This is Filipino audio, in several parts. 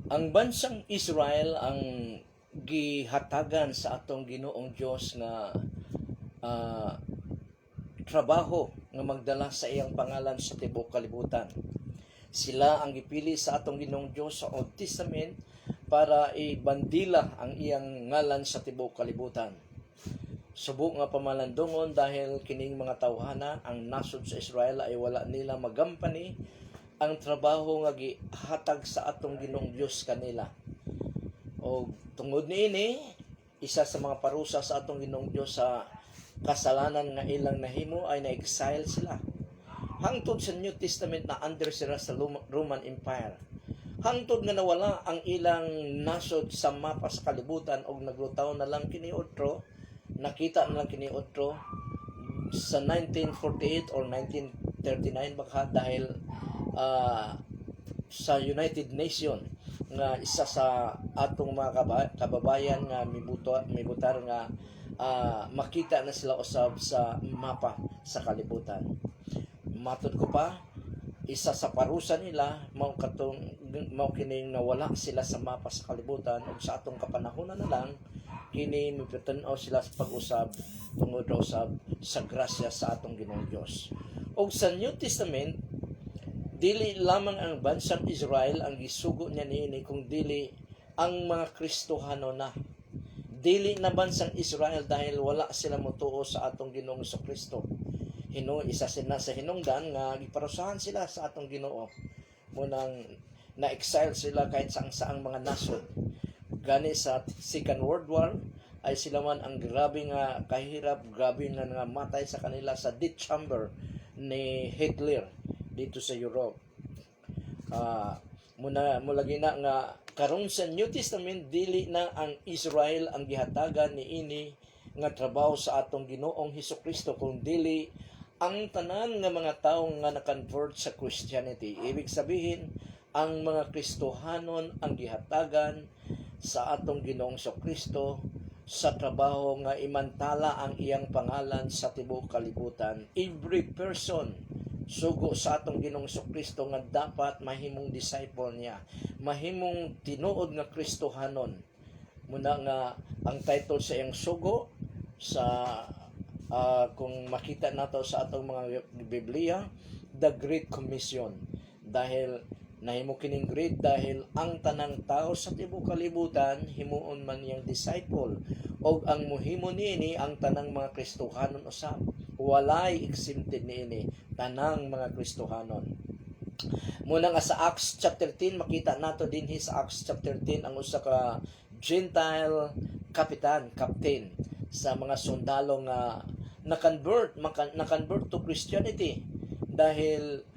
Ang bansang Israel ang gihatagan sa atong Ginoong Dios nga ah, trabaho nga magdala sa iyang pangalan sa tibuok kalibutan. Sila ang gipili sa atong Ginoong Dios sa Old Testament para ibandila ang iyang ngalan sa tibuok kalibutan. Subok nga pamalandungon dahil kining mga tawhana ang nasod sa Israel ay wala nila magampani ang trabaho nga gihatag sa atong Ginoong Dios kanila. O tungod niini, isa sa mga parusa sa atong Ginoong Dios sa kasalanan nga ilang nahimo ay na-exile sila. Hangtod sa New Testament na under sila sa Roman Empire. Hangtod nga nawala ang ilang nasod sa mapa sa kalibutan og naglutaw na lang kini otro, nakita na lang kini otro sa 1948 or 1939 baka dahil sa United Nations nga isa sa atong mga kababayan nga mibutar nga makita na sila usab sa mapa sa kalibutan. Matod ko pa, isa sa parusa nila mao kining nawala sila sa mapa sa kalibutan ug sa atong kapanahonan na lang kini mipatan-aw sila sa pag-usab tungod usab sa grasya sa atong Ginoong Dios. Og sa New Testament dili lamang ang bansang Israel ang gisugo niya niini kung dili ang mga Kristohano na. Dili na bansang Israel dahil wala sila motuo sa atong Ginoong Kristo. Isa sila sa hinungdan nga giparusahan sila sa atong Ginoo. Munang na-exile sila kahit saang mga nasod. Gani sa Second World War ay sila man ang grabe nga kahirap, grabe nga matay sa kanila sa death chamber ni Hitler dito sa Europe. Mula gina nga karon sa New Testament dili na ang Israel ang gihatagan niini nga trabaho sa atong Ginoong Hesukristo kung dili ang tanan nga mga tawo nga na-convert sa Christianity. Ibig sabihin, ang mga Kristohanon ang gihatagan sa atong Ginoong Kristo sa trabaho nga imantala ang iyang pangalan sa tibuok kalibutan. Every person sugo sa atong Ginoong Kristo nga dapat mahimong disciple niya, mahimong tinuod nga Kristohanon. Muna nga ang title sa iyang sugo sa kung makita nato sa atong mga Biblia, The Great Commission. Dahil nahimo kining great dahil ang tanang tao sa tibuok kalibutan himuon man niyang disciple og ang muhimo niini ang tanang mga Kristohanon usab. Walay exempted niini tanang mga Kristohanon. Muna nga sa Acts chapter 10 makita nato dinhi sa Acts chapter 10 ang usa ka Gentile captain sa mga sundalo nga na-convert to Christianity dahil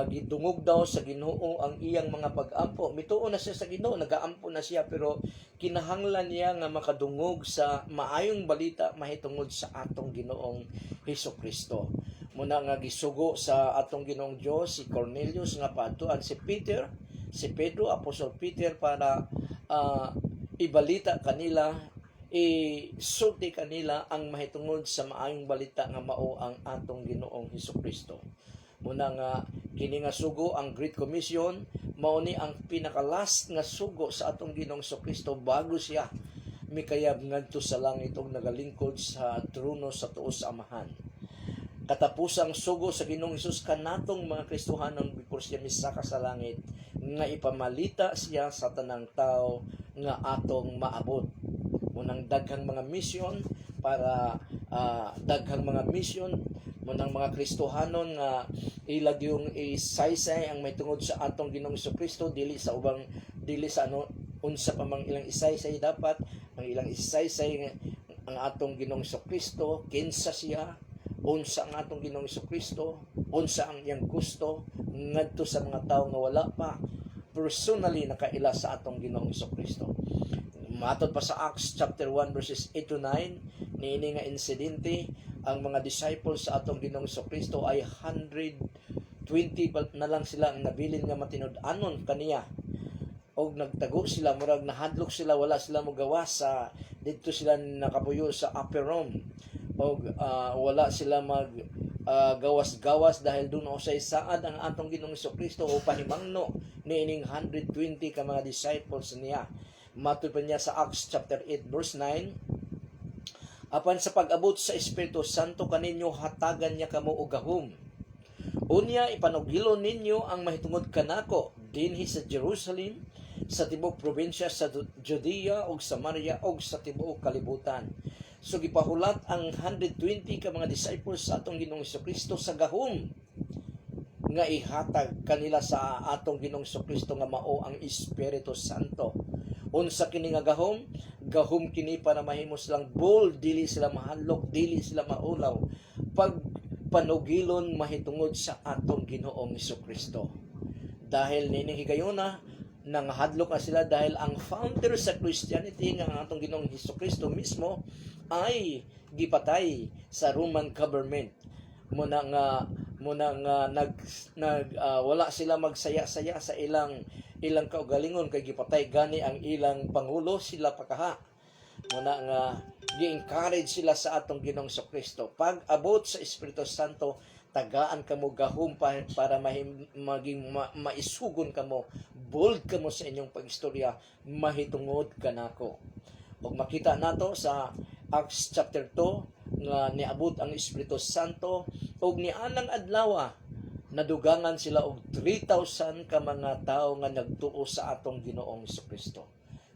gidungog daw sa Ginoo ang iyang mga pag-ampo. Mituo na siya sa Ginoo, nagaampo na siya pero kinahanglan niya nga makadungog sa maayong balita mahitungod sa atong Ginoong Hesukristo. Muna nga gisugo sa atong Ginoong Dios si Cornelius nga paadtuan si Pedro, Apostol Peter para ibalita kanila, isulti kanila ang mahitungod sa maayong balita nga mao ang atong Ginoong Hesukristo. Muna nga kini nga sugo ang Great Commission mao ni ang pinaka-last nga sugo sa atong Ginoong Hesukristo bago siya mikayab ngadto sa langit ug nagalingkod sa trono sa tuos Amahan. Katapusang sugo sa Ginoong Hesus kanatong mga Kristohanon before siya misaka sa langit nga ipamalita siya sa tanang tao nga atong maabot. Munang daghang mga mission para munang mga Kristohanon nga ilag yung isaysay ang may tungod sa atong Ginoong Kristo dili sa unsa pa mang ilang isaysay dapat ang ilang isaysay ang atong Ginoong Kristo kinsa siya, unsa ang atong Ginoong Kristo, unsa ang iyang gusto ngadto sa mga tawo nga wala pa personally nakaila sa atong Ginoong Kristo. Matod pa sa Acts chapter 1 verses 8 to 9, niini nga insidente, ang mga disciples sa atong Ginoong Kristo ay 120 na lang sila ang nabilin nga matinud-anon kaniya. Og nagtago sila, murag nahadlok sila, wala sila mogawas sa didto sila nakapuyo sa upper room. Og wala sila gawas-gawas dahil doon usay saad ang atong Ginoong Kristo o pahimangno niining 120 ka mga disciples niya. Matod pa niya sa Acts chapter 8 verse 9, apan sa pag-abot sa Espiritu Santo kaninyo hatagan niya kamo og gahom. Unya ipanugilon ninyo ang mahitungod kanako dinhi sa Jerusalem, sa tibuok probinsya sa Judea ug Samaria ug sa tibuok kalibutan. So gipahulat ang 120 ka mga disciples sa atong Ginoong Jesucristo sa gahom nga ihatag kanila sa atong Ginoong Jesucristo nga mao ang Espiritu Santo. Unsa kini nga gahom? Gahom kini para mahimos lang bold, dili sila mahadlok, dili sila maulaw. Pag panugilon mahitungod sa atong Ginoong Jesucristo. Dahil nining higayuna nanghadlok na sila dahil ang founder sa Christianity nga ang atong Ginoong Jesucristo mismo ay gipatay sa Roman government. Muna nga wala sila magsaya-saya sa ilang kaugalingon kay gipatay gani ang ilang pangulo, sila pakaha. Muna nga gi-encourage sila sa atong Ginoong Jesucristo. Pag abot sa Espiritu Santo, tagaan kamo gahom para maging maisugon kamo, bold kamo sa inyong pagistorya, mahitungod kanako. Ug makita nato sa Acts chapter 2 nga niabot ang Espiritu Santo ug nianang adlaw nadugangan sila og 3,000 ka mga tawo nga nagtuo sa atong Ginoong Jesucristo.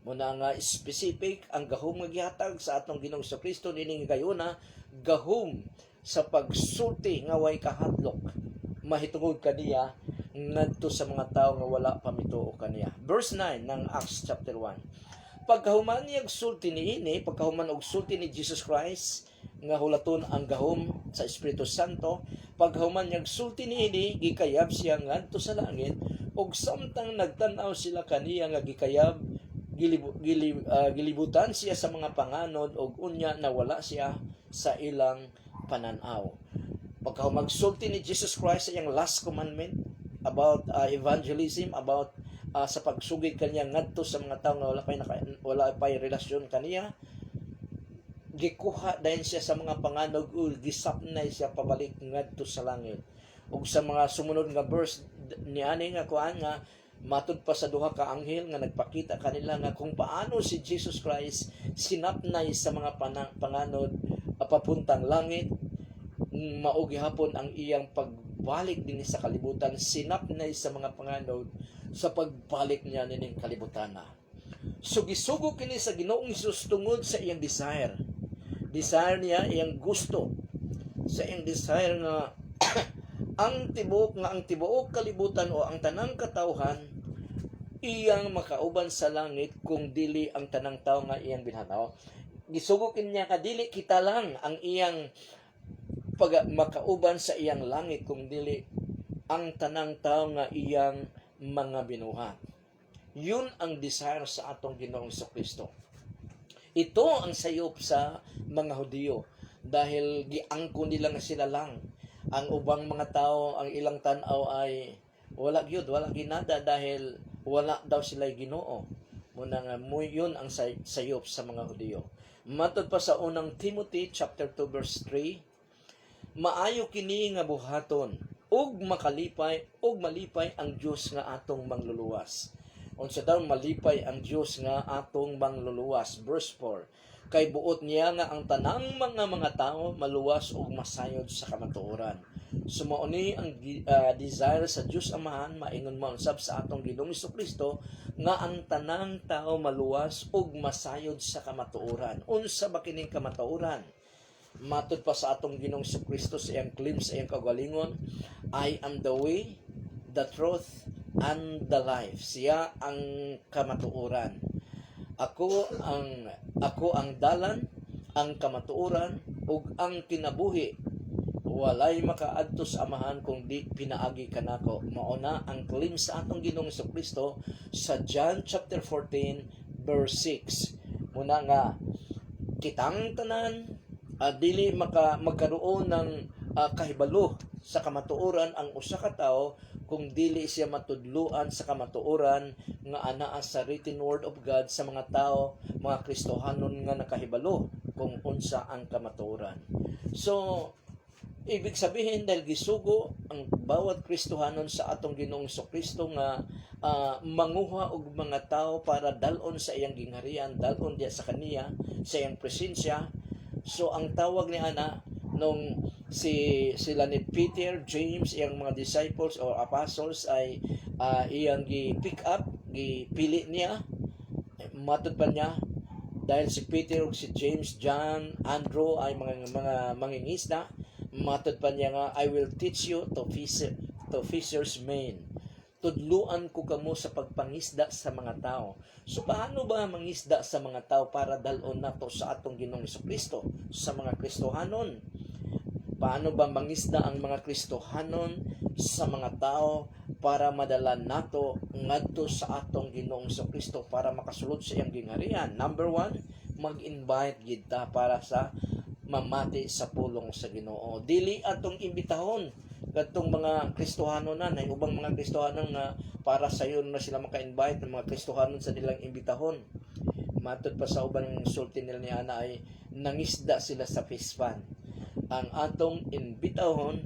Muna nga specific ang gahom nga gihatag sa atong Ginoong Jesucristo nining gayuna, gahom sa pagsulti nga way kahadlok mahitungod kaniya ngadto sa mga tawo nga wala pa mituo kaniya. Verse 9 ng Acts chapter 1. Pagkahuman niya sulti niini, pagkahuman og sulti ni Jesus Christ nga hulaton ang gahom sa Espiritu Santo, pagkahuman niya sulti niini, gikayab siya ngadto sa langit ug samtang nagtan-aw sila kaniya nga gikayab, gilibutan siya sa mga panganod ug unya nawala siya sa ilang pananaw. Pagka magsulti ni Jesus Christ sa iyang last commandment about evangelism, about sa pagsugid kaniya ngadto sa mga tawo nga wala pay relasyon kaniya, gikuha dayon siya sa mga panganog ug gisapnay siya pabalik ngadto sa langit. Ug sa mga sumunod nga verse niani nga kuan nga matud pa sa duha ka anghel nga nagpakita kanila nga kung paano si Jesus Christ sinapnay sa mga panganod papuntang langit, mao gihapon ang iyang pagbalik din sa kalibutan, sinapnay sa mga panganod sa pagbalik niya nining kalibutan na. So gisugo kini sa Ginoong Hesus tungod sa iyang desire. Desire niya, iyang gusto sa iyang desire nga ang tibuok kalibutan o ang tanang katawhan iyang makauban sa langit kung dili ang tanang tawo nga iyang binhanaw. Gisugo niya kadili kita lang ang iyang makauban sa iyang langit kung dili ang tanang tawo nga iyang mga binuhat. Yun ang desire sa atong Ginoong Jesucristo. Ito ang sayop sa mga Hudiyo dahil giangko nila nga sila lang. Ang ubang mga tao, ang ilang tan-aw ay wala ginada dahil wala daw sila Ginoo. Muna nga yun ang sayop sa mga Hudiyo. Matod pa sa unang Timothy chapter 2 verse 3, maayo kini nga buhaton ug malipay ang Dios nga atong mangluluwas. Unsa daw malipay ang Dios nga atong mangluluwas? Verse 4. Kay buot niya nga ang tanang mga tao maluwas ug masayod sa kamatuoran. Sumao ni ang desire sa Dios Amahan maingon mo usab sa atong Ginoong Jesucristo nga ang tanang tao maluwas ug masayod sa kamatuoran. Unsa ba kining kamatuoran? Matod pa sa atong Ginoong Jesucristo sa iyang claim sa iyang kagalingon, I am the way, the truth, and the life. Siya ang kamatuoran. Ako ang dalan, ang kamatuoran, ug ang kinabuhi. Walay makaadto sa Amahan kung di pinaagi kanako. Mao na ang claim sa atong Ginoong Jesucristo sa John chapter 14 verse 6. Muna nga kitang tanan dili magkaroon ng kahibalo sa kamatuoran ang usa ka tawo kung dili siya matudluan sa kamatuoran nga anaa sa written word of God sa mga tao, mga Kristohanon nga nakahibalo kung unsa ang kamatuoran. So Ibig sabihin dahil gisugo ang bawat Kristohanon sa atong Ginoong Kristo nga manguha og mga tao para dalon sa iyang gingharian, dalon diya sa kaniya, sa iyang presensya. So ang tawag ni ana nung sila ni Peter, James, iyang mga disciples or apostles ay iyang gi-pick up, gipili niya, matud pa niya dahil si Peter ug si James, John, Andrew ay mga mangingisda. Matod pa niya nga, I will teach you to fishers men. Tudluan ko kamo sa pagpangisda sa mga tao. So paano ba mangisda sa mga tao para dalon nato sa atong Ginoong Kristo, sa mga Kristohanon? Paano ba mangisda ang mga Kristohanon sa mga tao para madala nato ngadto sa atong Ginoong Kristo para makasulod sa iyang gingharian? Number 1, mag-invite gid ta para sa mamati sa pulong sa Ginoo. Dili atong imbitahon kadtong mga Kristohanon na ubang mga Kristohanon nga para sayo na sila maka-invite ng mga Kristohanon sa nilang imbitahon. Matod pa sa ubang sulti nila ni ana ay nangisda sila sa fish pan. Ang atong imbitahon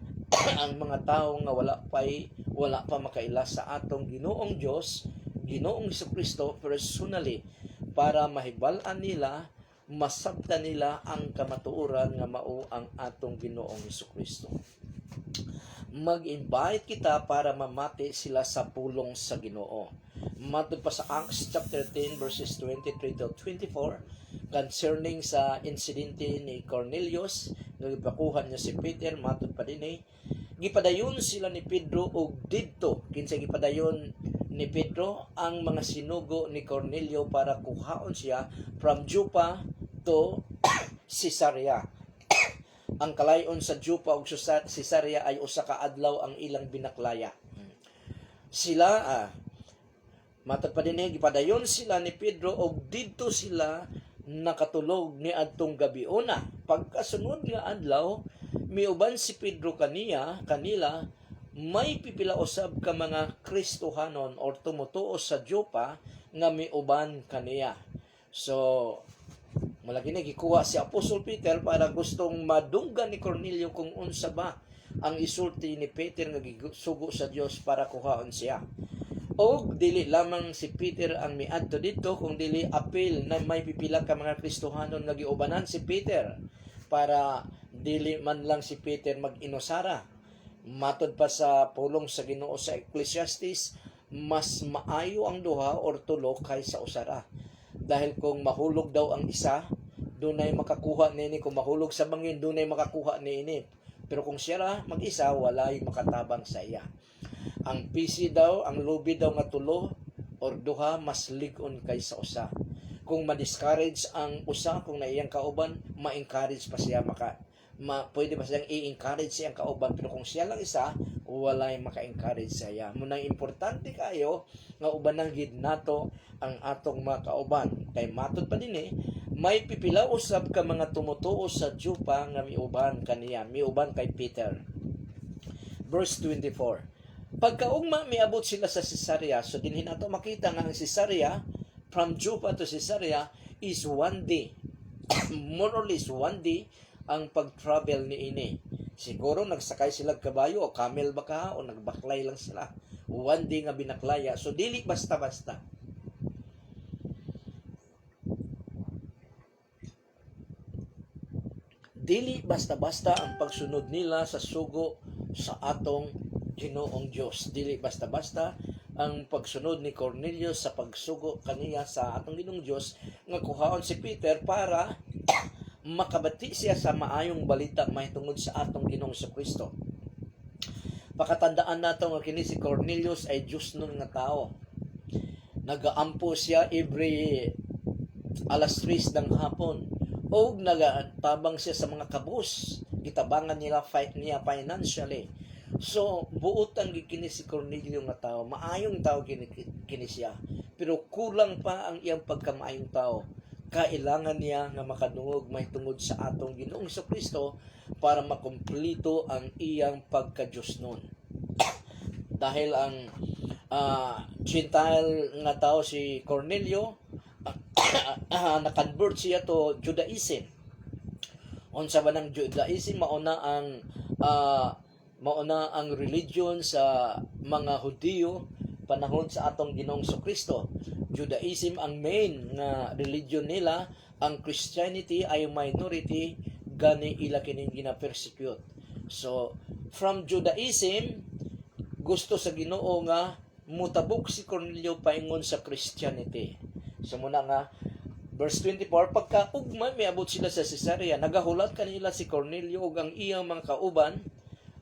ang mga tao nga wala pa makaila sa atong Ginoong Dios, Ginoong Kristo personally para mahibal-an nila, masabta nila ang kamatuoran nga mao ang atong Ginoong Kristo. Mag-invite kita para mamati sila sa pulong sa Ginoo. Matod pa sa Acts chapter 10 verses 23 to 24 concerning sa insidente ni Cornelius nga gipakuhan niya si Peter, matod pa dinhi gipadayon sila ni Pedro og didto kinsa gipadayon ni Pedro ang mga sinugo ni Cornelio para kuhaon siya from Joppa to Caesarea. Ang kalayon sa Joppa ug Caesarea ay usa ka adlaw ang ilang binaklaya. Sila matod pa dinhi gipadayon sila ni Pedro og didto sila nakatulog ni adtong gabiona. Pagkasunod nga adlaw miuban si Pedro kanila may pipila usab ka mga Kristohanon or tumutuo sa Joppa nga miuban kaniya. So malagi na gikuha si Apostol Peter para gustong madunggan ni Cornelio kung unsa ba ang isulti ni Peter nga gisugo sa Dios para kuhaon siya. O dili lamang si Peter ang miadto dito, kung dili apil na may pipila ka mga Kristohanon nga giubanan si Peter para dili man lang si Peter mag-inusara. Matod pa sa pulong sa Ginoo sa Ecclesiastes, mas maayo ang duha or tulo kaysa usara. Dahil kung mahulog daw ang isa, dunay makakuha niini. Kung mahulog sa bangin, dunay makakuha niini. Pero kung siya mag-isa, walay makatabang sa iya. Ang PC daw, ang lubi daw nga tulo or duha, mas lig-on kaysa usa. Kung ma-discourage ang usa, kung naiyang kauban, ma-encourage pa siya pwede ba siyang i-encourage siyang kauban, pero kung siya lang isa, walay maka-encourage siya. Munang importante kayo nga ubanang gid nato ang atong mga kauban. Kay matod pa dinhi, may pipila usab ka mga tumutuo sa Joppa nga miuban kaniya, miuban kay Peter. Verse 24. Pagkaugma miabot sila sa Caesarea, so dinhi nato makita nga ang Caesarea from Joppa to Caesarea is one day. More or less one day ang pag-travel ni ini. Siguro nagsakay sila kabayo o camel baka o nagbaklay lang sila. One day nga binaklaya. So dili basta-basta. Dili basta-basta ang pagsunod nila sa sugo sa atong Ginoong Dios. Dili basta-basta ang pagsunod ni Cornelius sa pagsugo kaniya sa atong Ginoong Dios nga kuhaon si Peter para makabati siya sa maayong balita mahitungod sa atong Ginoong Kristo. Pakatandaan nato nga kini si Cornelius ay Diyos nun nga tao. Nagaampo siya every alas 3 ng hapon o nagatabang siya sa mga kabus. Gitabangan nila fight niya financially. So buotan gikini si Cornelio nga tao, maayong tao kini siya. Pero kulang pa ang iyang pagkamaayong tao. Kailangan niya nga makadungog mahitungod sa atong Ginoong Kristo para makumpleto ang iyang pagka-Diyos nun. Dahil ang Gentile nga tao si Cornelio, na-convert siya to Judaism. Unsa ba ng Judaism? Mauna ang religion sa mga Hudyo panahon sa atong Ginoong Kristo. Judaism ang main nga religion nila, ang Christianity ay minority, gani ila kining gina-persecute. So from Judaism gusto sa Ginoo nga mutabok si Cornelio paingon sa Christianity. So muna nga verse 24, pagka ugma miabot sila sa Cesarea, nagahulat kanila si Cornelio ug ang iyang mga kauban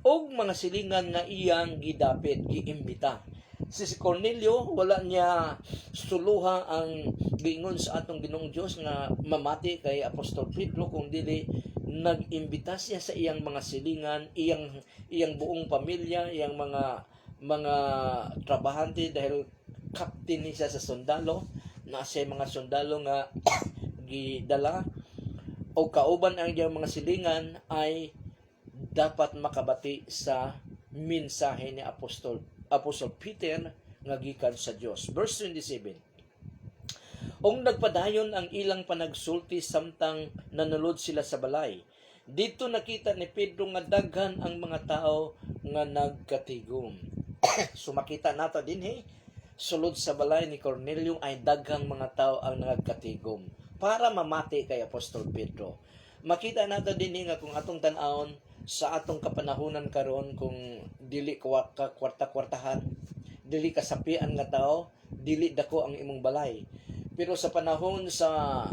og mga silingan nga iyang gidapit, giimbita. Si Cornelio wala niya suluha ang giingon sa atong Ginoong Dios nga mamati kay Apostol Pedro, kung dili nag-imbita siya sa iyang mga silingan, iyang buong pamilya, iyang mga trabahante, dahil captain niya sa sundalo, na siya mga sundalo nga gidala o kauban ang iyang mga silingan ay dapat makabati sa mensahe ni Apostol Peter nga gikan sa Dios. Verse 27. Ong nagpadayon ang ilang panagsulti samtang nanulod sila sa balay. Dito nakita ni Pedro nga daghan ang mga tao nga nagkatigom. So makita nato dinhi sulod sa balay ni Cornelio ay daghang mga tao ang nagkatigom para mamati kay Apostol Pedro. Makita nato dinhi nga kung atong tan-awon sa atong kapanahunan karon, kung dili ka kwarta-kwartahan, dili kasapian nga tao, dili dako ang imong balay. Pero sa panahon sa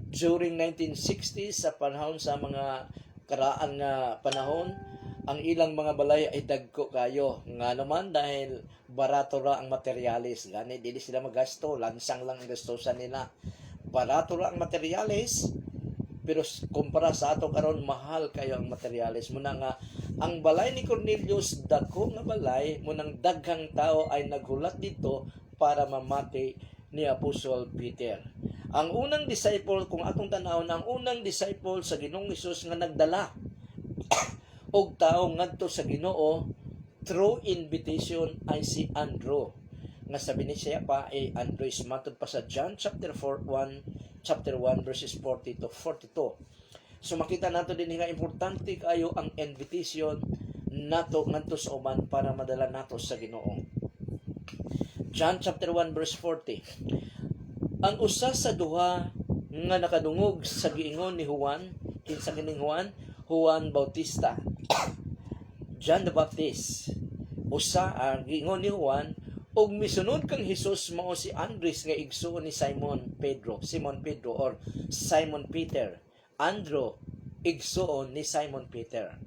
during 1960s, sa panahon sa mga karaan nga panahon, ang ilang mga balay ay dagko kayo. Nga naman dahil barato ra ang materialis. Gani dili sila magasto, lansang lang ang gastusan nila. Barato ra ang materialis, pero kumpara sa ato karon mahal kayo ang materialis. Muna nga ang balay ni Cornelius dako nga balay, munang daghang tao ay naghulat dito para mamati ni Apostol Peter. Ang unang disciple, kung atong tan-awon, ang unang disciple sa Ginoong Hesus nga nagdala og tao ngadto sa Ginoo through invitation ay si Andrew. Nga sabi ni siya pa ay Andrew is matod pa sa John chapter 1 verses 40 to 42. So makita nato din nga importante kayo ang invitation nato ngadto sa uban para madala nato sa Ginoo. John chapter 1 verse 40. Ang usa sa duha nga nakadungog sa giingon ni Juan, kinsa kining Juan? Juan Bautista. John the Baptist. Usa ang giingon ni Juan, og misunod kang Hesus mao si Andres nga igsuon ni Simon Pedro or Simon Peter. Andrew igsuon ni Simon Peter.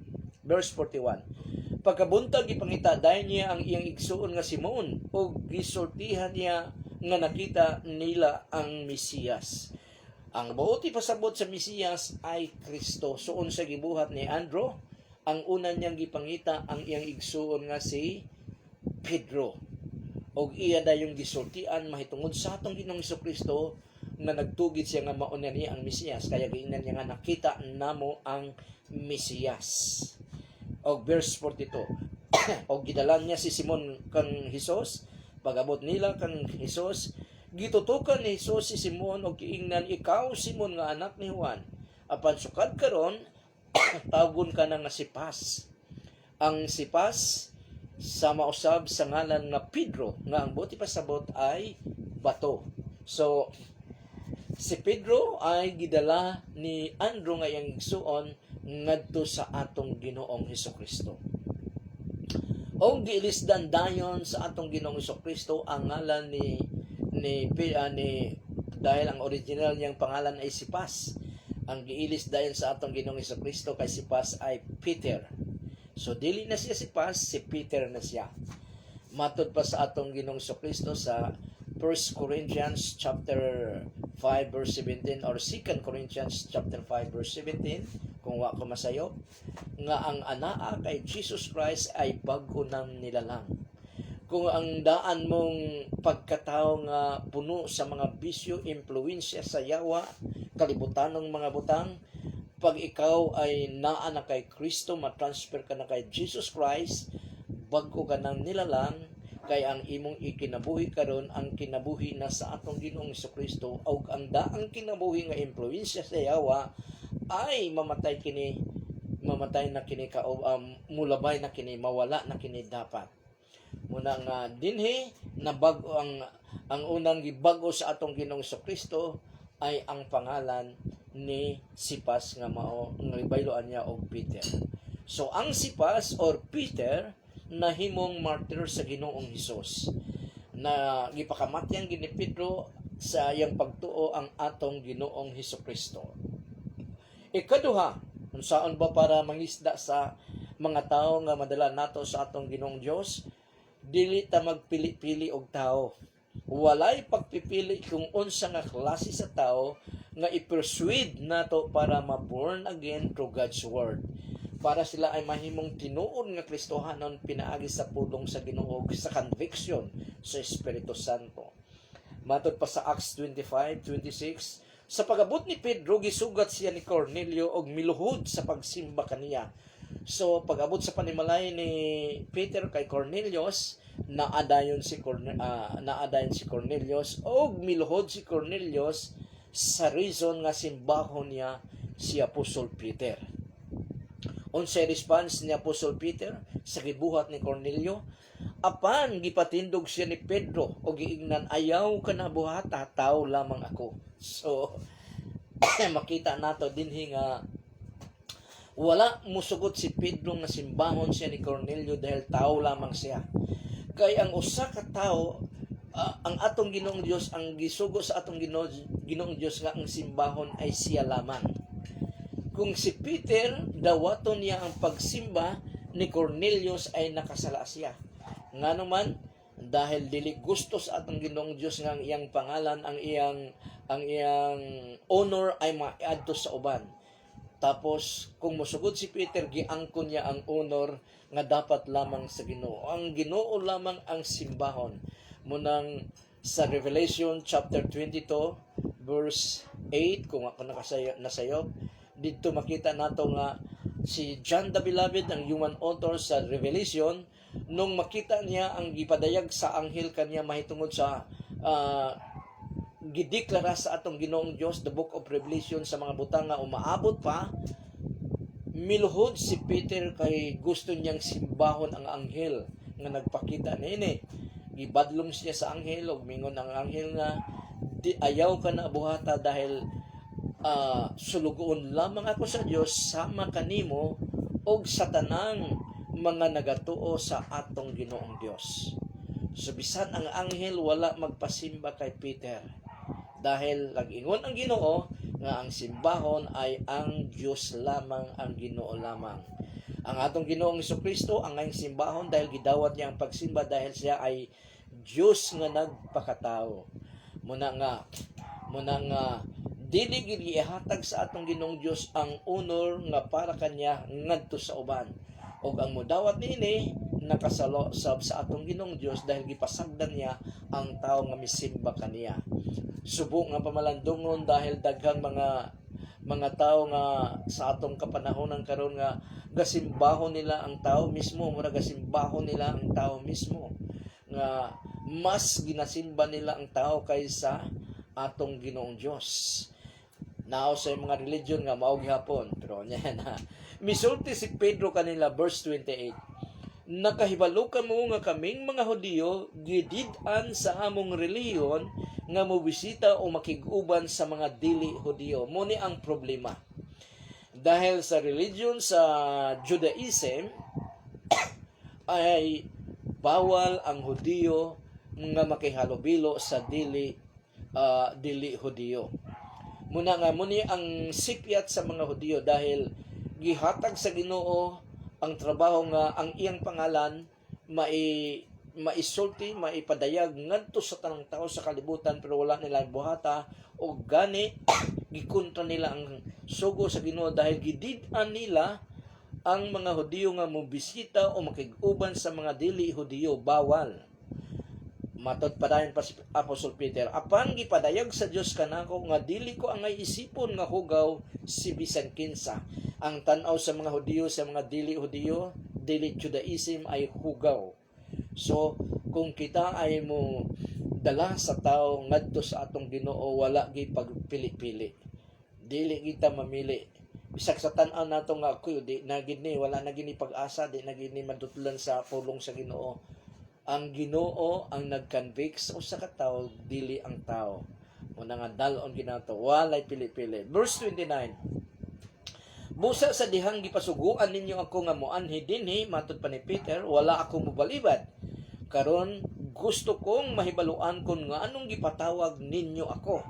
Verse 41. Pagkabuntag ipangita dayon niya ang iyang igsuon nga Simon ug gisultihan niya nga nakita nila ang Mesiyas. Ang buoti pasabot sa Mesiyas ay Kristo. So unsa gibuhat ni Andrew? Ang una niyang gipangita ang iyang igsuon nga si Pedro. Og iya dayong gisultian mahitungod sa atong Ginoong Kristo nga nagtugid siya nga mao niya ang Mesiyas, kaya giingnan niya nga nakita namo ang Mesiyas. Og verse 42. Og gidalan niya si Simon kang Hesus, pagabot nila kang Hesus, gitutukan ni Hesus si Simon og giingnan, ikaw Simon nga anak ni Juan, apan sukad karon tawgon ka na nga Sipas. Ang Sipas sa mausab sa ngalan nga Pedro, nga ang buti pasabot ay bato. So si Pedro ay gidala ni Andrew nga iyang igsuon ngadto sa atong Ginoong Hesukristo. O giilisdan dayon sa atong Ginoong Hesukristo ang ngalan ni dahil ang original niyang pangalan ay Sipas. Ang giilis dayon sa atong Ginoong Hesukristo kay Sipas ay Peter. So dili na siya Sipas, si Peter na siya. Matod pa sa atong Ginoong Hesukristo sa 1 Corinthians chapter 5 verse 17 or 2 Corinthians chapter 5 verse 17, kung wa ko masayo, nga ang anaa kay Jesus Christ ay bag-o nang nilalang. Kung ang daan mong pagkatao nga puno sa mga bisyo, impluwensya sa yawa, kalibutanong mga butang, pag ikaw ay naa na kay Kristo, matransfer ka na kay Jesus Christ, bag-o ka nang nilalang, kay ang imong ikinabuhi karon ang kinabuhi na sa atong Ginoong Kristo, o ang daang kinabuhi nga impluwensya sa yawa ay mamatay na kini mulabay na kini, mawala na kini dapat. Muna nga dinhi na bago ang unang gibago sa atong Ginoong Kristo ay ang pangalan ni Sipas nga mao nga ibayloan niya og Peter. So ang Sipas or Peter nahimong martyr sa Ginoong Hesus na gipakamatyan gini Pedro sa iyang pagtuo ang atong Ginoong Hesukristo. Ikaduha, unsaon ba para mangisda sa mga tao nga madala nato sa atong Ginoong Dios? Dili ta magpili-pili og tao. Walay pagpipili kung unsa nga klase sa tao nga i-persuade nato para ma-born again through God's Word. Para sila ay mahimong tinuod nga Kristohanon pinaagi sa pulong sa Ginoo sa conviction sa Espiritu Santo. Matod pa sa Acts 25:26, sa pag-abot ni Pedro gisugat siya ni Cornelio og miluhod sa pagsimba kaniya. So pag-abot sa panimalay ni Peter kay Cornelius, naadayon si Cornelius og miluhod si Cornelius sa reason nga simbahon niya si Apostol Peter. Unsay response ni Apostol Peter sa gibuhat ni Cornelio? Apan gipatindog siya ni Pedro o giingnan, ayaw ka na buhata, tao lamang ako. So makita nato dinhi nga wala musugot si Pedro nga simbahon siya ni Cornelio dahil tao lamang siya. Kay ang usa ka tao, ang atong Ginoong Dios, ang gisugo sa atong Ginoong Dios nga ang simbahon ay siya lamang. Kung si Peter dawaton niya ang pagsimba ni Cornelius ay nakasala siya. Nga naman dahil dili gusto sa atong Ginoong Dios nga ang iyang pangalan, ang iyang honor ay maadto sa uban. Tapos kung mosugod si Peter, giangkon niya ang honor nga dapat lamang sa Ginoo. Ang Ginoo lamang ang simbahon. Munang sa Revelation chapter 22 verse 8, kung ako nasayop, dito makita nato nga si John the Beloved, ang human author sa Revelation, nung makita niya ang gipadayag sa anghel kaniya mahitungod sa gideklara sa atong Ginoong Dios, the book of Revelation, sa mga butang nga umaabot pa, miluhod si Peter kay gusto niyang simbahon ang anghel nga nagpakita niini. Gibadlong siya sa anghel og mingon ang anghel nga, ayaw ka na buhata dahil sulugoon lamang ako sa Dios sama kanimo og sa tanang mga nagatuo sa atong Ginoong Dios. So bisan ang anghel wala magpasimba kay Peter dahil nag-ingon ang Ginoo nga ang simbahon ay ang Dios lamang, ang Ginoo lamang. Ang atong Ginoong Hesukristo ang ang simbahon dahil gidawat niya ang pagsimba dahil siya ay Dios nga nagpakatao. Muna nga dili gid gihatag sa atong Ginoong Dios ang honor nga para kanya ngadto sa uban. Og ang modawat niini nakasalo sa atong Ginoong Dios dahil gipasagdan niya ang tawo nga misimba kaniya. Subo nga pamalandungon dahil daghang mga tao nga sa atong kapanahonan karon nga gasimbahon nila ang tao mismo, mura gasimbahon nila ang tao mismo, nga mas ginasimba nila ang tao kaysa atong Ginoong Dios. Now sa mga religion nga mao gihapon, pero nya na misulti si Pedro kanila, verse 28. Nakahibalo kamo nga kaming mga Hudiyo gidid-an sa among reliyon nga mobisita o makig-uban sa mga dili Hudiyo. Muni ang problema. Dahil sa religion sa Judaism ay bawal ang Hudiyo nga makihalubilo sa dili Hudiyo. Muni ang sikyat sa mga Hudiyo dahil gihatag sa Ginoo ang trabaho nga ang iyang pangalan maisulti, maipadayag ngadto sa tanang tao sa kalibutan, pero wala nila buhata o gani gikontra nila ang sugo sa Ginoo dahil gidid-an nila ang mga Hudiyo nga mobisita o makig-uban sa mga dili Hudiyo, bawal. Matod pa dayon pa si Apostol Peter, apan gipadayag sa Dios kanako nga dili ko angay isipon nga hugaw si bisan kinsa. Ang tan-aw sa mga Hudiyo sa mga dili Hudiyo, dili Judaism ay hugaw. So kung kita ay mo dala sa tao ngadto sa atong Ginoo, wala gi pagpili-pili. Dili kita mamili bisag sa tan-aw nato nga ako di na gini wala na gini pag-asa, di na gini madutlan sa pulong sa Ginoo. Ang Ginoo ang nag-convict sa usa ka tawo, dili ang tawo. Muna nga dalon ginato, walay pili-pili. Verse 29. Busa sa dihang gipasuguan ninyo ako nga moanhi dinhi, matud pa ni Peter, wala ako mobalibad. Karon gusto kong mahibaluan kon nga anong gipatawag ninyo ako.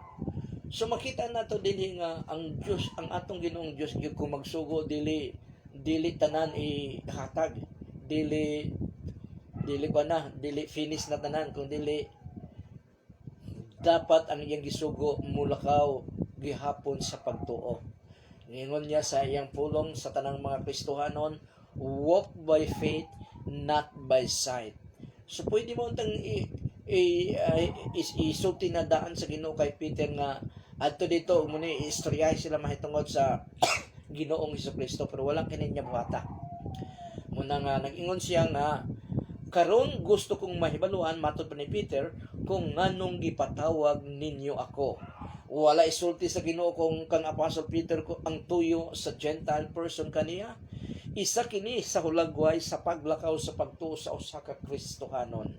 So makita nato dinhi nga ang Dios, ang atong Ginoong Dios gyud kung magsugo dili tanan ihatag. Dili finish na tanan, kung dili dapat ang iyang gisugo mulakaw gihapon sa pagtuo. Ningon niya sa iyang pulong sa tanang mga Kristohanon, walk by faith, not by sight. So pwede mo untang isulti na daan sa Ginoo kay Peter nga adto dito muna istoryahay sila mahitungod sa Ginoong Hesukristo, pero walang kaninya buhata. Muna nga nag-ingon siya nga karon gusto kong mahibaluan, matud pa ni Peter, kung nganong gipatawag ninyo ako. Wala isulti sa Ginoo kung kang Apostle Peter ko ang tuyo sa Gentile person kaniya. Isa kini sa hulagway sa paglakaw sa pagtuo sa usa ka Kristohanon.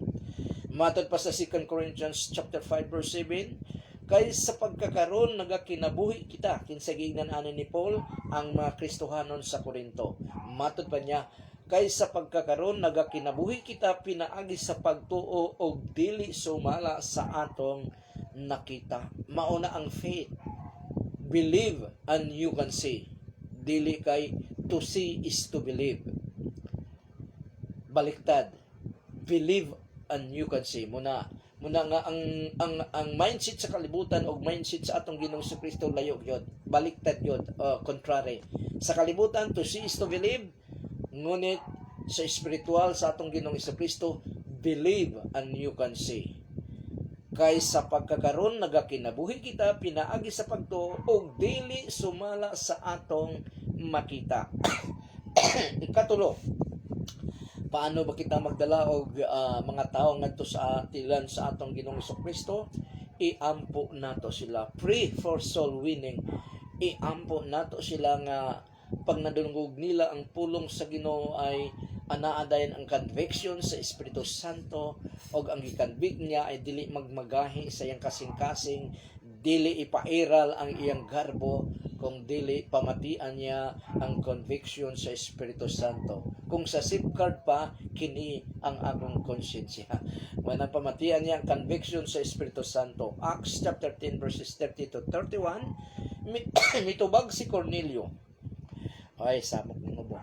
Matud pa sa 2 Corinthians chapter 5 verse 7, kay sa pagkakaron nagakinabuhi kita, kinsa giingnan ani ni Paul ang mga Kristohanon sa Korinto. Matud pa niya, kay sa pagkakaron nagakinabuhi kita pinaagi sa pagtuo og dili sumala sa atong nakita. Mauna ang faith. Believe and you can see. Dili kay to see is to believe. Baliktad. Believe and you can see. Muna nga ang mindset sa kalibutan o mindset sa atong Ginoong Kristo layo gyud. Baliktad gyud, contrary. Sa kalibutan to see is to believe. Ngunit sa espiritual sa atong Ginoong Kristo, believe and you can see. Kay sa pagkakaron nagakinabuhi kita pinaagi sa pagtuo og dili sumala sa atong makita. Ikatulo, paano ba kita magdala og mga tawo ngadto sa atilan sa atong Ginoong Kristo? Iampo nato sila. Pray for soul winning. Iampo nato sila nga pag nadungog nila ang pulong sa Ginoo ay anaadayon ang conviction sa Espiritu Santo, og ang gikonvict niya ay dili magmagahi sa iyang kasing-kasing, dili ipairal ang iyang garbo, kung dili pamatian niya ang conviction sa Espiritu Santo. Kung sa safeguard pa, kini ang akong konsyensya. Manang pamatian niya ang conviction sa Espiritu Santo. Acts chapter 10 verses 30 to 31, mitubag si Cornelio. Ay, samok ng ubo.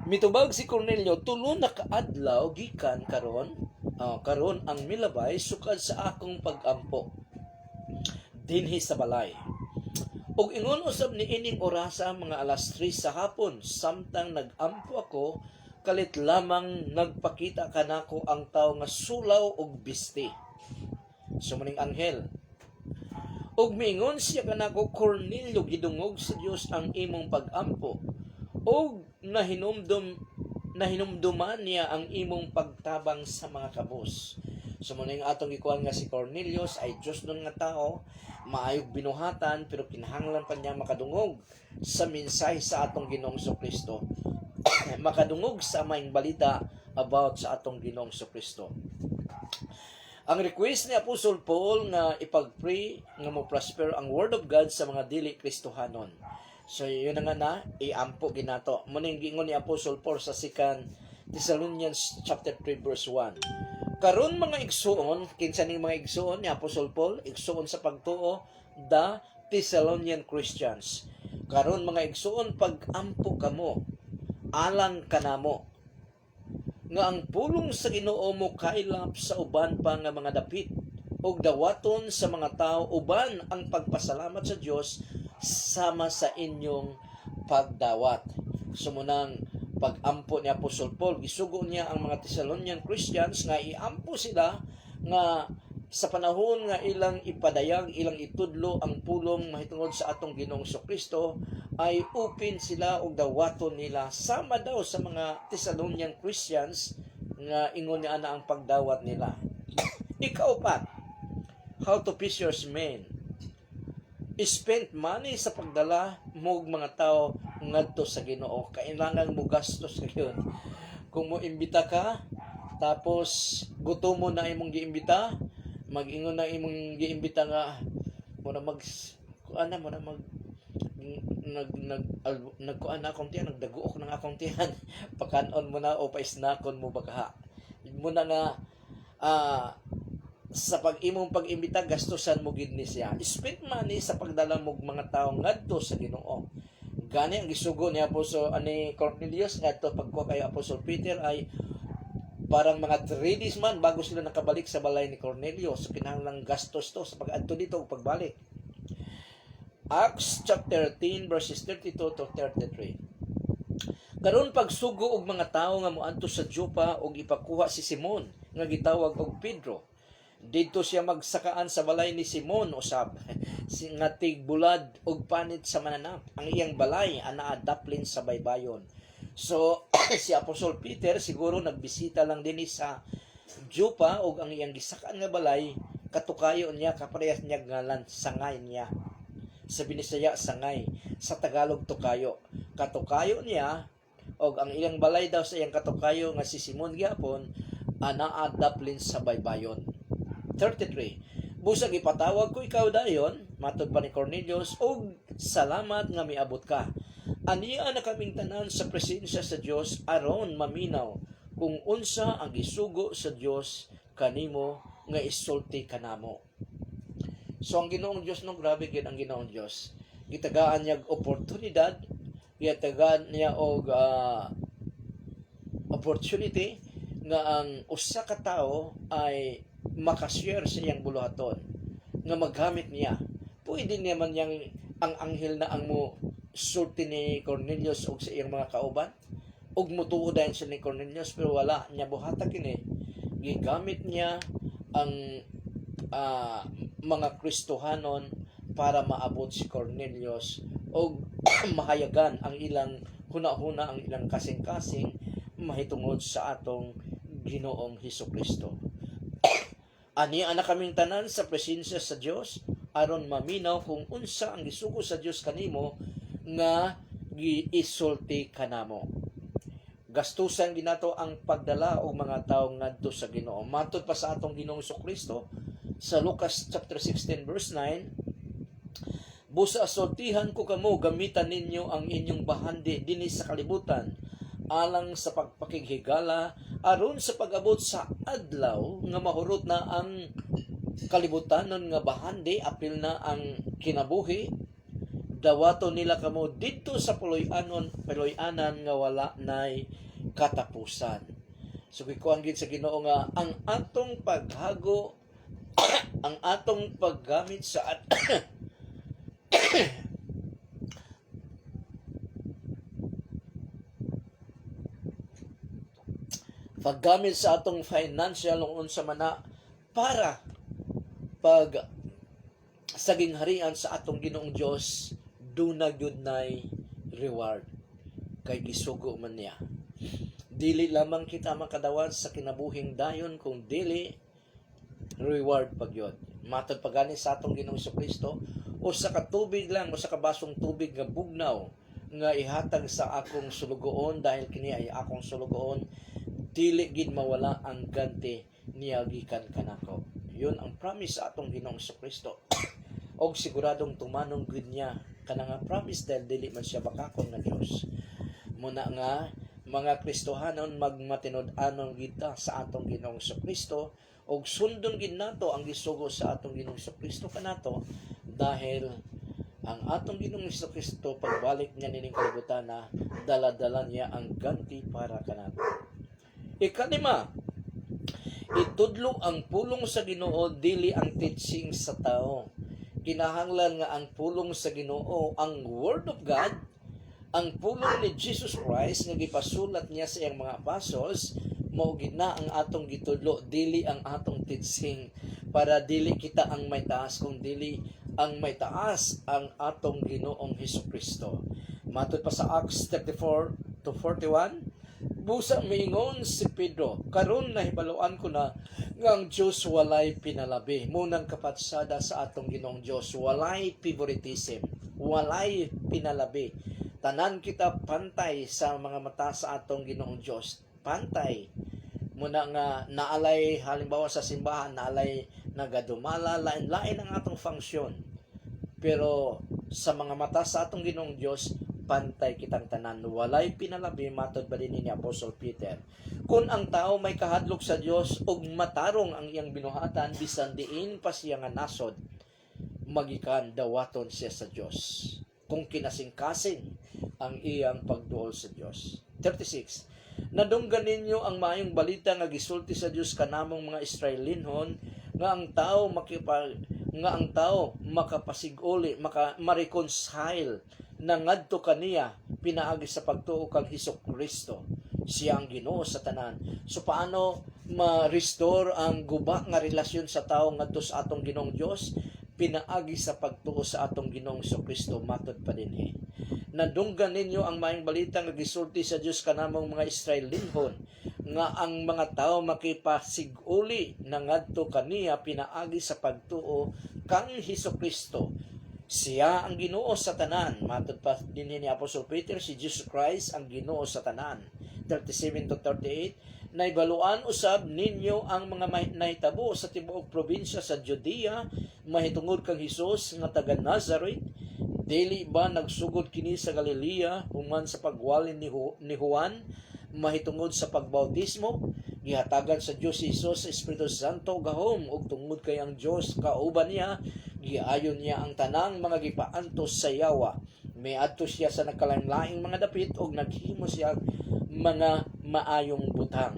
Mitubag si Cornelio, tulo na kaadlaw gikan karon ang milabay sukad sa akong pag-ampo dinhi sa balay. Ug ingon usab ni ining orasa mga alas 3 sa hapon, samtang nag-ampo ako, kalit lamang nagpakita kanako ang tawo nga sulaw og bisti. Sumuning anghel. Ug miingon siya kanako, Cornelio, gidungog sa Dios ang imong pag-ampo. Og nahinumduman niya ang imong pagtabang sa mga kabos. Sumuning atong gikuan nga si Cornelius ay Dios nun nga tao, maayog binuhatan, pero kinahanglan pa niya makadungog sa mensahe sa atong Ginoong Kristo. Makadungog sa maing balita about sa atong Ginoong Kristo. Ang request ni Apostle Paul nga ipag-pray nga mo prosper ang Word of God sa mga dili Kristohanon. So yun nga iampo ginato. Muning gingon ni Apostle Paul sa 2 Thessalonians chapter 3 verse 1. Karon mga igsuon, kinsa ning mga igsuon ni Apostle Paul, igsuon sa pagtuo, the Thessalonian Christians. Karon mga igsuon, pag-ampo kamo, alang kanamo, nga ang pulong sa Ginoo mo kailap sa uban pa nga mga dapit ug dawaton sa mga tao uban ang pagpasalamat sa Dios sama sa inyong pagdawat. Sumunang pag-ampo ni Apostle Paul, gisugo niya ang mga Thessalonian Christians nga iampo sila nga sa panahon nga ilang ipadayag, ilang itudlo ang pulong mahitungod sa atong Ginoong Kristo, ay open sila og dawaton nila sama daw sa mga Thessalonian Christians nga ingon niya na ang pagdawat nila. Ikaupat, how to fishermen spend money sa pagdala mo mga tao ngadto sa Ginoo. Kailangan mo gastos kayon. Kung mo imbita ka, tapos gutom mo na imong giimbita, mag-ingon na imong giimbita nga muna mag kuana mo na mag nagkuan na akong tiyan, nagdaguok ng akong tiyan, pakanon mo na o paisnakon mo baka muna nga sa pag-imong pag-imbita gastusan mo gid ni siya. Spend money sa pagdala mo mga tawo ngadto sa Ginoo. Gani ang gisugo ni Apostol ani Cornelius ngadto pagkuha kay Apostol Peter ay parang mga 3 days man bago sila nakabalik sa balay ni Cornelius. So kinahanglang gastos to sa pag-adto dito ug pagbalik. Acts chapter 13 verses 32 to 33. Karon pagsugo og mga tawo nga moadto sa Jopa ug ipakuha si Simon nga gitawag og Pedro. Didto siya magsakaan sa balay ni Simon usab nga tigbulad og panit sa mananap. Ang iyang balay anaa daplin sa baybayon. So si Apostol Peter siguro nagbisita lang dinhi sa Jopa ug ang iyang gisakaan nga balay katukayo niya kaparehas niya ngalan sangay niya. Sa Binisaya sangay, sa Tagalog tukayo. Katukayo niya og ang iyang balay daw sa iyang katukayo nga si Simon gyapon anaa daplin sa baybayon. 33. Busag ipatawag ko ikaw dayon, matud pa ni Cornelius, og salamat nga miabot ka. Aniya na kaming tanan sa presensya sa Dios aron maminaw kung unsa ang gisugo sa Dios kanimo nga isulti kanamo. So ang Ginoong Dios no, grabe gid ang Ginoong Dios. Gitagaan niya oportunidad, gitagaan niya og opportunity nga ang usa ka tawo ay makashare sa iyang buluhaton nga maggamit niya. Pwede naman yang ang anghel na ang mo sulti ni Cornelius og sa iyang mga kauban og mutuodan siya ni Cornelius pero wala niya buhatag kini. Gigamit niya ang mga Kristohanon para maabot si Cornelius o mahayagan ang ilang huna-huna ang ilang kasing-kasing mahitungod sa atong Ginoong Hesukristo. Ani ana kaming tanan sa presensya sa Dios aron maminaw kung unsa ang gisugo sa Dios kanimo nga giisulti kanamo. Gastusan ginato ang pagdala og mga tawo ngadto sa Ginoo. Matud pa sa atong Ginoong Hesukristo sa Lucas chapter 16 verse 9, busa asultihan ko kamo gamitan ninyo ang inyong bahandi dinhi sa kalibutan alang sa pagpakighigala aron sa pag-abot sa adlaw nga mahurot na ang kalibutanon nga bahandi apil na ang kinabuhi dawaton nila kamo didto sa puloy-anan nga wala nay katapusan. So gikuan gid sa Ginoo nga ang atong paghago ang atong paggamit sa paggamit sa atong financial ung unsa man na para pag saging harian sa atong Ginoong Dios duna gyud nay reward kay gisugo man niya. Dili lamang kita makadawat sa kinabuhing dayon kung dili reward pagyod. Matod pagani sa atong Ginoong Hesukristo o sa katubig lang o sa kabasong tubig nga bugnaw nga ihatag sa akong sulugoon dahil kini ay akong sulugoon dili gid mawala ang ganti niya gikan kanako. Yun ang promise sa atong Ginoong Hesukristo. Og siguradong tumanong gud niya kana nga promise dahil dili man siya bakakon nga Dios. Muna nga mga Kristohanon magmatinud-anon kita sa atong Ginoong Hesukristo og sundon gid nato ang gisugo sa atong Ginoong Hesukristo kanato dahil ang atong Ginoong Hesukristo pagbalik niya nining kalibutan na dala-dala niya ang ganti para kanato. Ikalima, itudlo ang pulong sa Ginoo dili ang teaching sa tao. Kinahanglan nga ang pulong sa Ginoo ang Word of God, ang pulong ni Jesus Christ nga gipasulat niya sa iyang mga apostles mao gid na ang atong gitudlo dili ang atong teaching para dili kita ang may taas kung dili ang may taas ang atong Ginoong Hesukristo. Matud pa sa Acts 34 to 41, Busa miingon si Pedro, karon nahibaluan ko na nga ang Dios walay pinalabi. Munang kapatsada sa atong Ginoong Dios, walay favoritism, walay pinalabi. Tanan kita pantay sa mga mata sa atong Ginoong Dios. Pantay. Muna nga naalay halimbawa sa simbahan, naalay nagadumala, lain-lain ang atong function. Pero sa mga mata sa atong Ginoong Dios, pantay kitang tanan, walay pinalabi, matod ba din ni Apostol Peter. Kung ang tao may kahadlok sa Dios ug matarong ang iyang binuhatan, bisan diin pa siya nga nasod, magikan dawaton siya sa Dios. Kung kinasing-kasing ang iyang pagduol sa Dios. 36. Nadunggan ninyo ang maayong balita nga gisulti sa Dios kanamong mga Israelinhon nga ang tao makapasiguli, ma-reconcile na ngadto kaniya pinaagi sa pagtuo kang Hesukristo. Siya ang Ginoo sa tanan. So paano ma-restore ang guba nga relasyon sa tao ngadto sa atong Ginoong Dios? Pinaagi sa pagtuo sa atong Ginoong Hesukristo, matod pa dinhi. Nadunggan ninyo ang maayong balita nga gisulti sa Dios kanamong mga Israelinhon nga ang mga tao makipasiguli na ngadto kaniya pinaagi sa pagtuo kang Hesukristo. Siya ang Ginoo sa tanan. Matod pa din ni Apostol Peter, si Jesus Christ ang Ginoo sa tanan. 37 to 38. Naibaluan usab ninyo ang mga nahitabo sa tibuok probinsya sa Judea, mahitungod kang Hesus nga taga Nazareth. Dili ba nagsugod kini sa Galilea human sa pagwalin ni Juan, mahitungod sa pagbautismo? Gihatagan sa Dios si Hesus sa Espiritu Santo gahom ug tungod kay ang Dios kauban niya, giayon niya ang tanang mga gipaantos sa yawa. Miadto siya sa nagkalain-laing mga dapit ug naghimo siya mga maayong butang.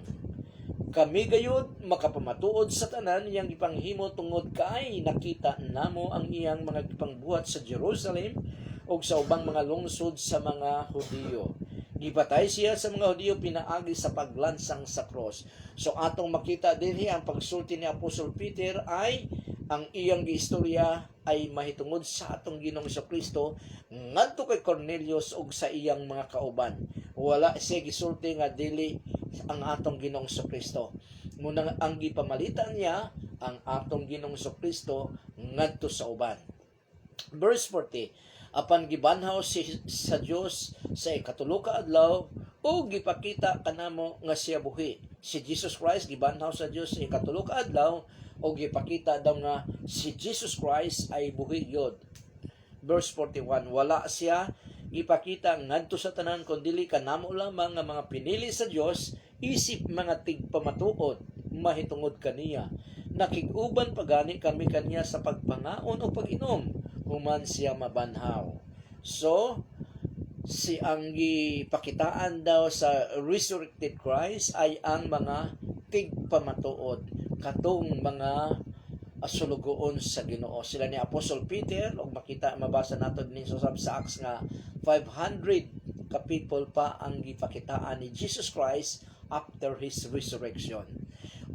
Kami gayud makapamatuod sa tanan iyang gipanghimo tungod kay nakita namo ang iyang mga gipangbuhat sa Jerusalem ug sa ubang mga lungsod sa mga Hudiyo. Gipatay siya sa mga Hudiyo pinaagi sa paglansang sa cross. So atong makita dinhi ang pagsulti ni Apostol Peter ay ang iyang giistorya ay mahitungod sa atong Ginoong Hesukristo ngadto kay Cornelius ug sa iyang mga kauban. Wala siya gisulti nga dili ang atong Ginoong Hesukristo. Muna ang gipamalitan niya ang atong Ginoong Hesukristo ngadto sa uban. Verse 40. Apan gibanhaw sa Dios sa ikatulo ka adlaw ug gipakita kanamo nga siya buhi. Si Jesus Christ gibanhaw sa Dios sa ikatulo ka adlaw ug gipakita daw nga si Jesus Christ ay buhi gyud. Verse 41. Wala siya gipakita ngadto sa tanan kun dili kanamo lamang nga mga pinili sa Dios, isip mga tigpamatuod mahitungod kaniya. Nakig-uban pagani kami kaniya sa pagpangaon o pag-inom human siya mabanhaw. So, si ang gipakitaan daw sa resurrected Christ ay ang mga tigpamatuod katong mga sulugoon sa Ginoo. Sila ni Apostol Peter, ug mabasa nato din sa Acts nga 500 ka people pa ang gipakitaan ni Jesus Christ after his resurrection.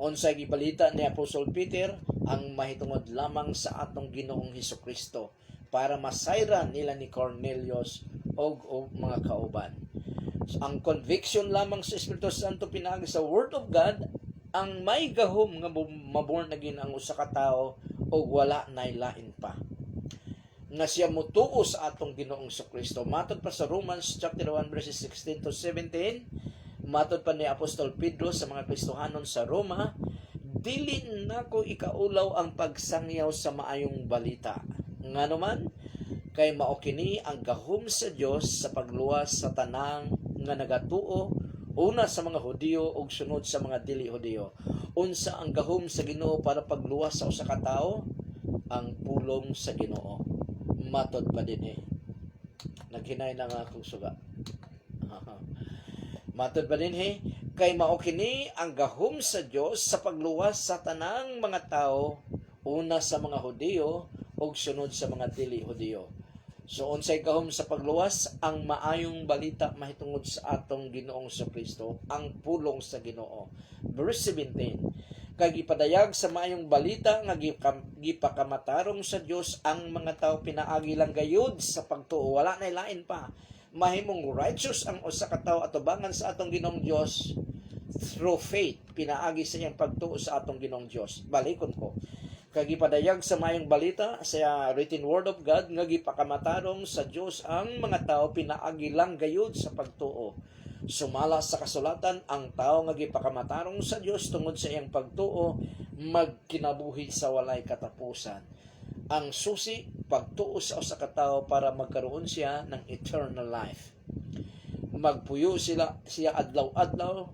Unsay gibalita ni Apostol Peter ang mahitungod lamang sa atong Ginoong Hesukristo para masayran nila ni Cornelius o mga kauban. Ang conviction lamang sa Espiritu Santo pinaagi sa Word of God ang may gahom nga maborn again ang usa ka tawo o wala nay lain pa nga siya mutuo sa atong Ginoong Hesukristo. Matod pa sa Romans chapter 1 verses 16 to 17, matod pa ni Apostol Pedro sa mga Kristohanon sa Roma, dili nako ikaulaw ang pagsangyaw sa maayong balita. Nganuman kay mao kini ang gahom sa Dios sa pagluwas sa tanang nga nagatuo, una sa mga Hudiyo ug sunod sa mga dili Hudiyo. Unsa ang gahom sa Ginoo para pagluwas sa usa ka tawo? Ang pulong sa Ginoo. Matod pa dinhi. Naghinay na nga akong suga. Matod pa dinhi kay mao kini ang gahom sa Dios sa pagluwas sa tanang mga tawo, una sa mga Hudiyo ug sunod sa mga dili Hudiyo. So unsay gahom sa pagluwas? Ang maayong balita mahitungod sa atong Ginoong Hesukristo, ang pulong sa Ginoo. Verse 17. Kay gipadayag sa maayong balita nga gipakamatarong sa Dios ang mga tawo pinaagi lang gayud sa pagtuo, wala na lain pa. mahimong righteous ang usa ka tawo atubangan sa atong Ginoong Dios through faith, pinaagi sa iyang pagtuo sa atong Ginoong Dios. Balikon ko, kag ipadayag sa maayong balita sa written word of God nga gipakamatarong sa Dios ang mga tawo pinaagi lang gayud sa pagtuo. Sumala sa kasulatan, ang tao nga gipakamatarong sa Dios tungod sa iyang pagtuo magkinabuhi sa walay katapusan. Ang susi, pagtuo sa usa ka tawo para magkaroon siya ng eternal life. Magpuyo siya adlaw-adlaw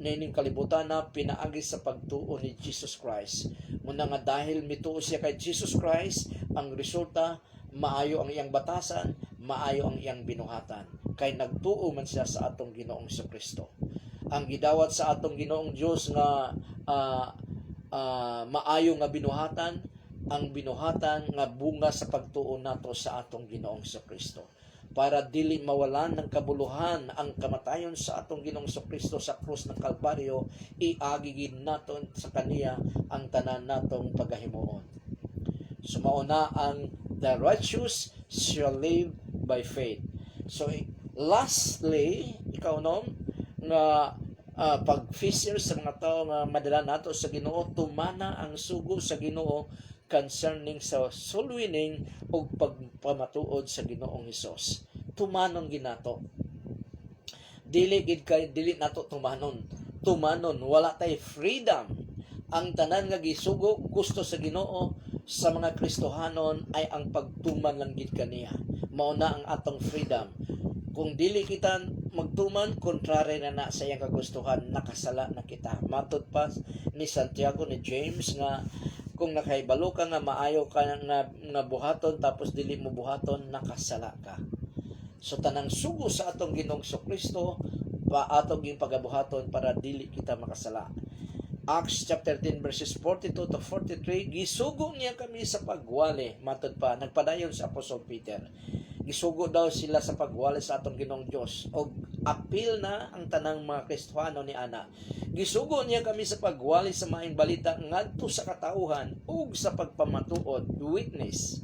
nining kalibutan na pinaagi sa pagtuo ni Jesus Christ. Muna nga dahil mituo siya kay Jesus Christ, ang resulta maayo ang iyang batasan, maayo ang iyang binuhatan. Kay nagtuo man siya sa atong Ginoong Kristo. Ang gidawat sa atong Ginoong Dios nga maayo nga binuhatan, ang binuhatan nga bunga sa pagtuo nato sa atong Ginoong Kristo. Para dili mawalan ng kabuluhan ang kamatayon sa atong Ginoong Kristo sa krus ng Kalbaryo, iagigid naton sa kaniya ang tanan natong pagahimuon. Sumauna ang the righteous shall live by faith. So lastly, ikaw nga pag-fisher sa mga tao nga madala nato sa Ginoo, tumana ang sugo sa Ginoo concerning sa soul winning o pagpamatuod sa Ginoong Hesus. Tumanon ginato. Dili nato tumanon wala tay freedom. Ang tanan nga gisugo gusto sa Ginoo sa mga Kristohanon ay ang pagtuman lang gid kaniya. Mao na ang atong freedom. Kung dili kita magtuman, kontrary na sa iyang kagustuhan, nakasala na kita. Matod pa ni Santiago, ni James nga kung nakahibalo ka nga maayo ka nga buhaton tapos dili mo buhaton, nakasala ka. So tanang sugo sa atong Ginoong Kristo pa atong ging pagabuhaton para dili kita makasala. Acts chapter 10 verses 42 to 43, gisugo niya kami sa pagwali. Matod pa, nagpadayon sa Apostol Peter. Gisugo daw sila sa pagwali sa atong Ginoong Dios. O apil na ang tanang mga Kristohano ni ana. Gisugo niya kami sa pagwali sa maayong balita ngadto sa katauhan ug sa pagpamatuod, witness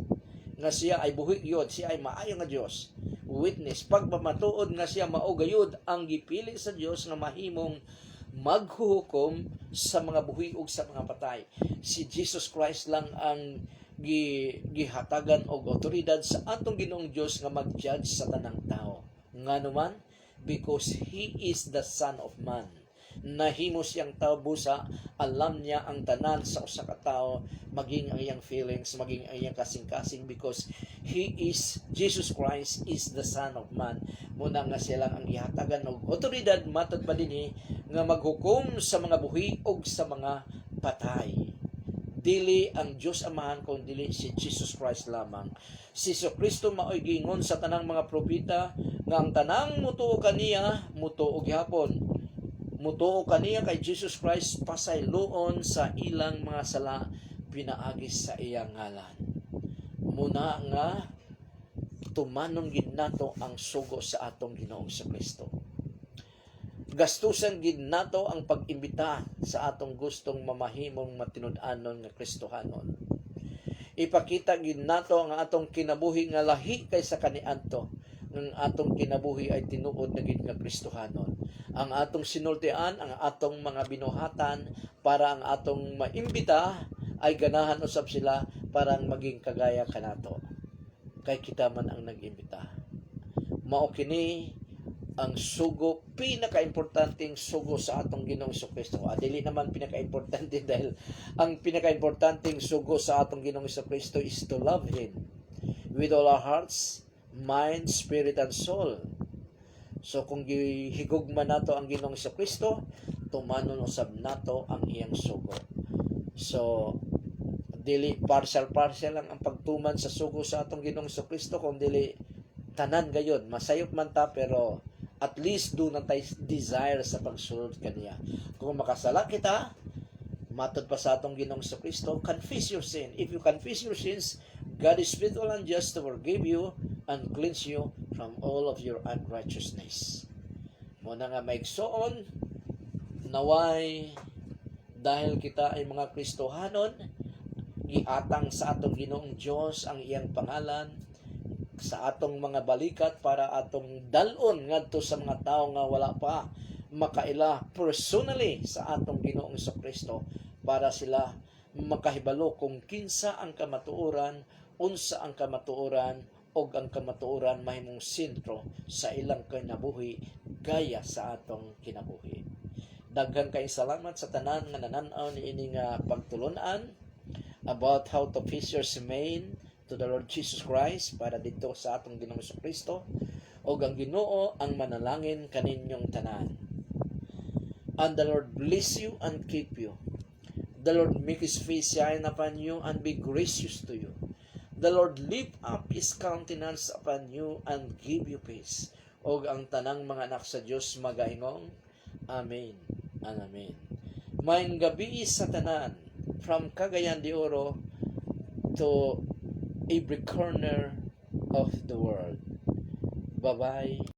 nga siya ay buhi gyud, siya ay maayo nga Dios. Witness, pagpamatuod nga siya mao gayud ang gipili sa Dios nga mahimong maghuhukom sa mga buhi ug sa mga patay. Si Jesus Christ lang ang gihatagan og otoridad sa atong Ginoong Dios nga mag-judge sa tanang tao. Nganuman, because He is the Son of Man. Nahimo siyang tao busa, alam niya ang tanan sa usa ka tawo, maging ang iyang feelings, maging ang iyang kasing-kasing, because Jesus Christ is the Son of Man. Muna nga siya lang ang ihatagan og otoridad, matod pa dinhi nga maghukom sa mga buhi ug sa mga patay. Dili ang Dios Amahan kung dili si Jesus Christ lamang. Si Kristo maoy gingon sa tanang mga propeta nga ang tanang mutuo kaniya, mutuo gihapon. Mutuo kaniya kay Jesus Christ pasayloon sa ilang mga sala pinaagis sa iyang ngalan. Muna nga tumanon gid nato ang sugo sa atong Ginoong Kristo. Gastusan gid nato ang pag-imbita sa atong gustong mamahimong matinud-anon nga Kristohanon. Ipakita gid nato ang atong kinabuhi nga lahi kaysa kaniadto. Ang atong kinabuhi ay tinuod na gid nga Kristohanon. Ang atong sinultian, ang atong mga binuhatan para ang atong maimbita ay ganahan usab sila para maging kagaya kanato. Kay kita man ang nag-imbita. Mao kini ang sugo, pinaka-importanteng sugo sa atong Ginoong Kristo. Dili naman pinaka-importante dahil ang pinaka-importanteng sugo sa atong Ginoong Kristo is to love Him with all our hearts, mind, spirit, and soul. So kung gihigugma nato ang Ginoong Kristo, tumanon usab nato ang iyang sugo. So dili partial lang ang pagtuman sa sugo sa atong Ginoong Kristo, kung dili tanan gayon. Masayop man ta, pero at least do na tayo desire sa pagsulod kaniya. Kung makasala kita, matod pa sa atong Ginoong Kristo, confess your sin. If you confess your sins, God is faithful and just to forgive you and cleanse you from all of your unrighteousness. Muna nga maigsoon, naway, dahil kita ay mga Kristohanon, giatang sa atong Ginoong Diyos ang iyang pangalan, sa atong mga balikat para atong dalon ngadto sa mga tao nga wala pa makaila personally sa atong Ginoong Jesucristo para sila makahibalo kung kinsa ang kamatuoran, unsa ang kamatuoran, og ang kamatuoran mahimong sentro sa ilang kinabuhi gaya sa atong kinabuhi. Daghan kay salamat sa tanan nga nanan-aw niini nga pagtulon-an about how to fishers men to the Lord Jesus Christ para dito sa atong Ginoong Jesucristo, og ang Ginoo ang manalangin kaninyong tanan. And the Lord bless you and keep you. The Lord make His face shine upon you and be gracious to you. The Lord lift up His countenance upon you and give you peace. Og ang tanang mga anak sa Dios magaingong, Amen and Amen. Maayong gabi sa tanan, from Cagayan de Oro to every corner of the world. Bye-bye.